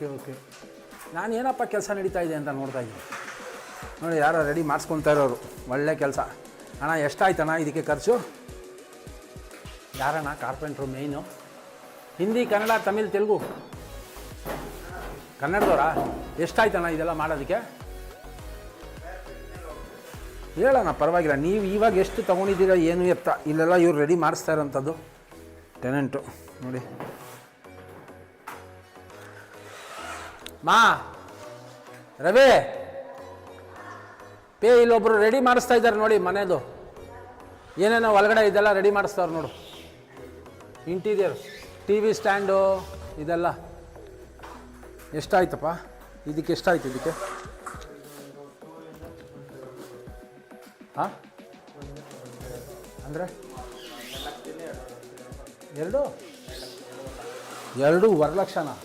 Okay okay. ನಾನು ಏನಪ್ಪ ಕೆಲಸ ನಡೀತಾ ಇದೆ ಅಂತ ನೋಡ್ತಾ ಇದ್ದೀನಿ. ನೋಡಿ ಯಾರೋ ರೆಡಿ ಮಾಡಿಸ್ಕೊತಾ ಇರೋರು, ಒಳ್ಳೆ ಕೆಲಸ. ಅಣ್ಣ ಎಷ್ಟಾಯ್ತಣ್ಣ ಇದಕ್ಕೆ ಖರ್ಚು? ಯಾರಣ್ಣ ಕಾರ್ಪೆಂಟ್ರು ಮೇಯ್ನು? ಹಿಂದಿ, ಕನ್ನಡ, ತಮಿಳ್, ತೆಲುಗು? ಕನ್ನಡದವರಾ? ಎಷ್ಟಾಯ್ತಣ್ಣ ಇದೆಲ್ಲ ಮಾಡೋದಕ್ಕೆ? ಹೇಳೋಣ, ಪರವಾಗಿಲ್ಲ. ನೀವು ಇವಾಗ ಎಷ್ಟು ತೊಗೊಂಡಿದ್ದೀರಾ ಏನು ಎತ್ತ? ಇಲ್ಲೆಲ್ಲ ಇವ್ರು ರೆಡಿ ಮಾಡಿಸ್ತಾ ಇರೋಂಥದ್ದು ಟೆನೆಂಟು ನೋಡಿ. ಮಾ ರವಿ ಇಲ್ಲೊಬ್ರು ರೆಡಿ ಮಾಡಿಸ್ತಾ ಇದ್ದಾರೆ ನೋಡಿ ಮನೆಯದು. ಏನೇನೋ ಒಳಗಡೆ ಇದೆಲ್ಲ ರೆಡಿ ಮಾಡಿಸ್ತಾವ್ರು ನೋಡು. ಇಂಟೀರಿಯರ್, ಟಿ ವಿ ಸ್ಟ್ಯಾಂಡು ಇದೆಲ್ಲ. ಎಷ್ಟಾಯ್ತಪ್ಪ ಇದಕ್ಕೆ? ಎಷ್ಟಾಯ್ತು ಇದಕ್ಕೆ? ಹಾಂ ಅಂದರೆ 2.5 ಲಕ್ಷನಾ?